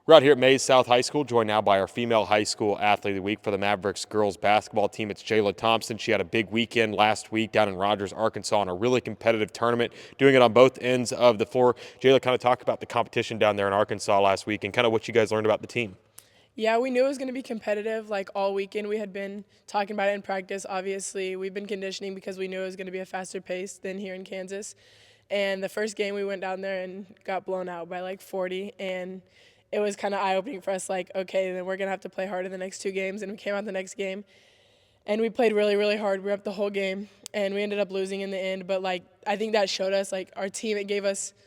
We're out here at Maize South High School, joined now by our female high school athlete of the week for the Mavericks girls basketball team. It's Jaela Thompson. She had a big weekend last week down in Rogers, Arkansas in a really competitive tournament, doing it on both ends of the floor. Jaela, kind of talk about the competition down there in Arkansas last week and kind of what you guys learned about the team. Yeah, we knew it was going to be competitive. Like all weekend, we had been talking about it in practice. Obviously, we've been conditioning because we knew it was going to be a faster pace than here in Kansas. And the first game, we went down there and got blown out by like 40. And it was kind of eye-opening for us, like, okay, then we're going to have to play harder the next two games. And we came out the next game, and we played really, really hard. We were up the whole game, and we ended up losing in the end. But, like, I think that showed us, like, our team, it gave us –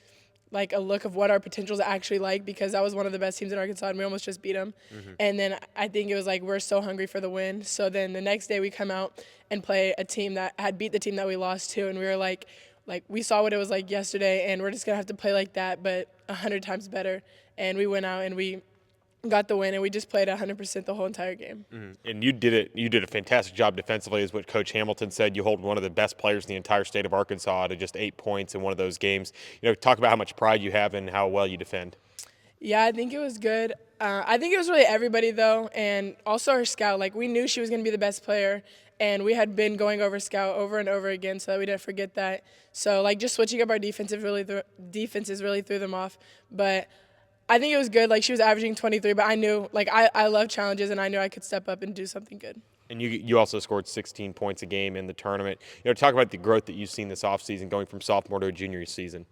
like a look of what our potential is actually like, because that was one of the best teams in Arkansas and we almost just beat them. And then I think it was like we're so hungry for the win. So then the next day we come out and play a team that had beat the team that we lost to, and we were like we saw what it was like yesterday, and we're just gonna have to play like that, but 100 times better. And we went out and we got the win, and we just played 100% the whole entire game. And you did it. You did a fantastic job defensively, is what Coach Hamilton said. You hold one of the best players in the entire state of Arkansas to just 8 points in one of those games. Talk about how much pride you have and how well you defend. Yeah, I think it was good. I think it was really everybody, though, and also our scout. Like, we knew she was going to be the best player, and we had been going over scout over and over again so that we didn't forget that. So, like, just switching up our defenses really threw them off. But I think it was good. Like, she was averaging 23, but I knew, like, I love challenges, and I knew I could step up and do something good. And you also scored 16 points a game in the tournament. Talk about the growth that you've seen this offseason going from sophomore to a junior season.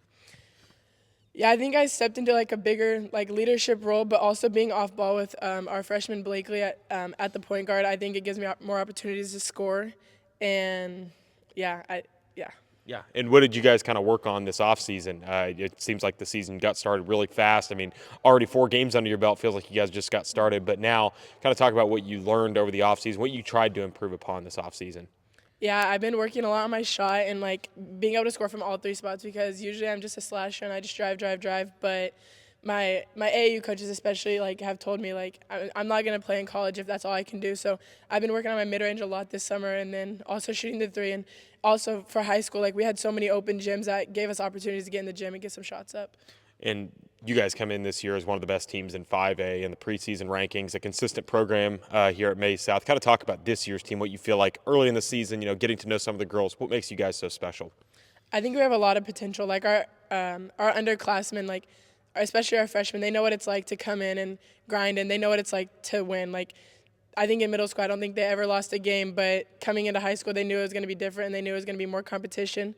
Yeah, I think I stepped into like a bigger like leadership role, but also being off ball with our freshman Blakely at the point guard. I think it gives me more opportunities to score, and yeah. Yeah, and what did you guys kind of work on this offseason? It seems like the season got started really fast. I mean, already 4 games under your belt, feels like you guys just got started. But now kind of talk about what you learned over the offseason, what you tried to improve upon this offseason. Yeah, I've been working a lot on my shot and like being able to score from all 3 spots, because usually I'm just a slasher and I just drive. But my AAU coaches especially like have told me like I'm not gonna play in college if that's all I can do. So I've been working on my mid range a lot this summer, and then also shooting the 3. And also for high school, like we had so many open gyms that gave us opportunities to get in the gym and get some shots up. And you guys come in this year as one of the best teams in 5A in the preseason rankings, a consistent program here at Maize South. Kind of talk about this year's team, what you feel like early in the season, getting to know some of the girls. What makes you guys so special? I think we have a lot of potential. Like our underclassmen, like especially our freshmen, they know what it's like to come in and grind, and they know what it's like to win. Like I think in middle school, I don't think they ever lost a game, but coming into high school, they knew it was going to be different, and they knew it was going to be more competition.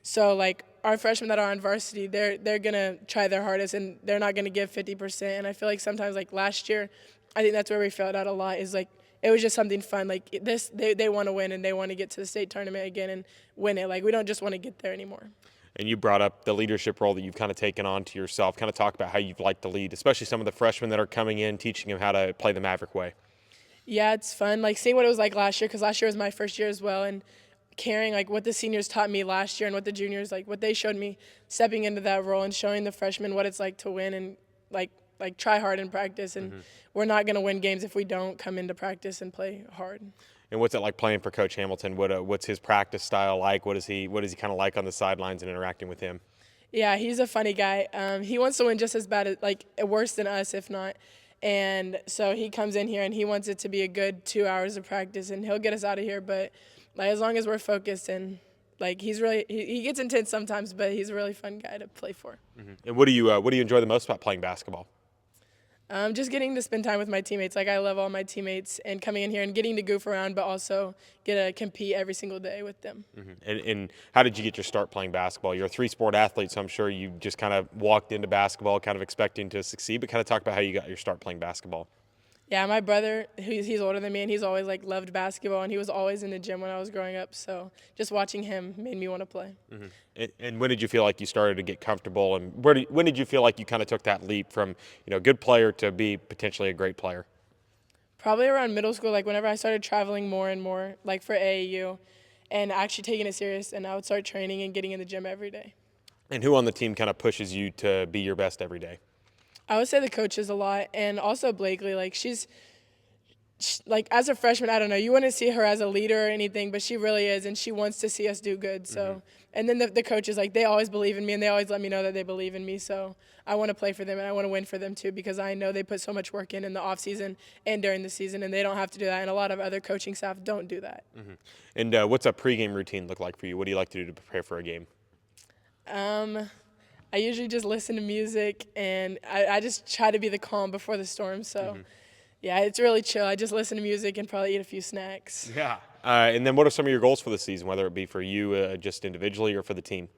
So like our freshmen that are on varsity, they're gonna try their hardest, and they're not gonna give 50%. And I feel like sometimes like last year, I think that's where we failed out a lot. Is like it was just something fun. Like they want to win, and they want to get to the state tournament again and win it. Like we don't just want to get there anymore. And you brought up the leadership role that you've kind of taken on to yourself. Kind of talk about how you'd like to lead, especially some of the freshmen that are coming in, teaching them how to play the Maverick way. Yeah, it's fun. Like seeing what it was like last year, because last year was my first year as well, and carrying like what the seniors taught me last year and what the juniors like what they showed me, stepping into that role and showing the freshmen what it's like to win and like try hard in practice. And we're not going to win games if we don't come into practice and play hard. And what's it like playing for Coach Hamilton? What's his practice style like? What is he kind of like on the sidelines and interacting with him? Yeah, he's a funny guy. He wants to win just as bad, like worse than us, if not. And so he comes in here and he wants it to be a good 2 hours of practice, and he'll get us out of here. But like as long as we're focused, and like he's really he gets intense sometimes, but he's a really fun guy to play for. And what do you enjoy the most about playing basketball? Just getting to spend time with my teammates. Like I love all my teammates, and coming in here and getting to goof around, but also get to compete every single day with them. And how did you get your start playing basketball? You're a 3-sport athlete, so I'm sure you just kind of walked into basketball kind of expecting to succeed, but kind of talk about how you got your start playing basketball. Yeah, my brother, he's older than me, and he's always like loved basketball, and he was always in the gym when I was growing up. So just watching him made me want to play. And when did you feel like you started to get comfortable, and when did you feel like you kind of took that leap from good player to be potentially a great player? Probably around middle school, like whenever I started traveling more and more, like for AAU, and actually taking it serious, and I would start training and getting in the gym every day. And who on the team kind of pushes you to be your best every day? I would say the coaches a lot, and also Blakely. Like she's like as a freshman, I don't know, you wouldn't see her as a leader or anything, but she really is, and she wants to see us do good. So, and then the coaches, like, they always believe in me, and they always let me know that they believe in me. So I want to play for them, and I want to win for them too, because I know they put so much work in the off season and during the season, and they don't have to do that. And a lot of other coaching staff don't do that. And what's a pregame routine look like for you? What do you like to do to prepare for a game? I usually just listen to music, and I just try to be the calm before the storm. So. Yeah, it's really chill. I just listen to music and probably eat a few snacks. Yeah. And then what are some of your goals for the season, whether it be for you just individually or for the team?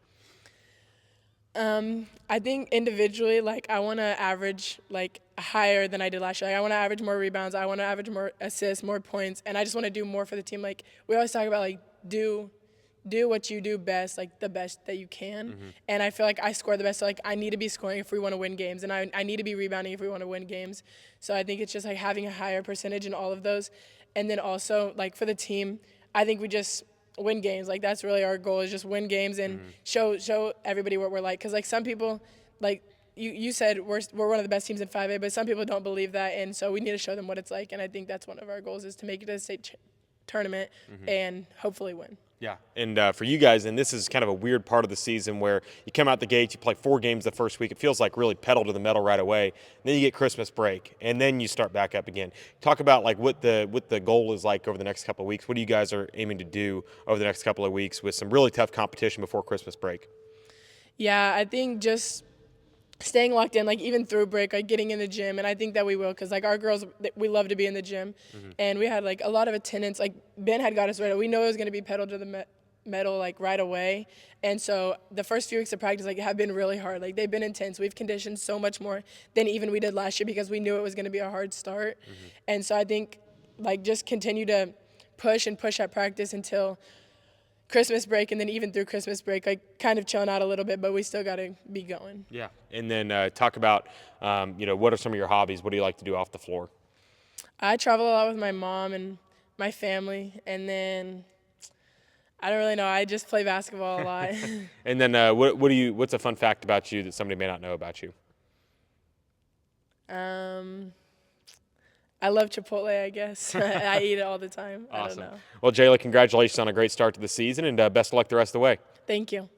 I think individually, like, I want to average, like, higher than I did last year. Like, I want to average more rebounds. I want to average more assists, more points. And I just want to do more for the team. Like, we always talk about, like, do what you do best, like the best that you can. And I feel like I score the best. So, like, I need to be scoring if we want to win games. And I need to be rebounding if we want to win games. So I think it's just, like, having a higher percentage in all of those. And then also, like, for the team, I think we just win games. Like, that's really our goal, is just win games and show everybody what we're like. Because, like, some people, like, you said we're one of the best teams in 5A, but some people don't believe that. And so we need to show them what it's like. And I think that's one of our goals, is to make it to the state tournament and hopefully win. Yeah, and for you guys, and this is kind of a weird part of the season where you come out the gates, you play 4 games the first week. It feels like really pedal to the metal right away. And then you get Christmas break, and then you start back up again. Talk about like what the goal is like over the next couple of weeks. What do you guys are aiming to do over the next couple of weeks with some really tough competition before Christmas break? Yeah, I think just staying locked in, like, even through break, like, getting in the gym, and I think that we will, because, like, our girls, we love to be in the gym, and we had, like, a lot of attendance. Like, Ben had got us ready. We know it was going to be pedal to the metal, like, right away, and so the first few weeks of practice, like, have been really hard. Like, they've been intense. We've conditioned so much more than even we did last year, because we knew it was going to be a hard start, and so I think, like, just continue to push at practice until Christmas break, and then even through Christmas break, like, kind of chilling out a little bit, but we still got to be going. Yeah, and then talk about, what are some of your hobbies? What do you like to do off the floor? I travel a lot with my mom and my family, and then I don't really know. I just play basketball a lot. And then what's a fun fact about you that somebody may not know about you? I love Chipotle, I guess. I eat it all the time. Awesome. I don't know. Well, Jaela, congratulations on a great start to the season, and best of luck the rest of the way. Thank you.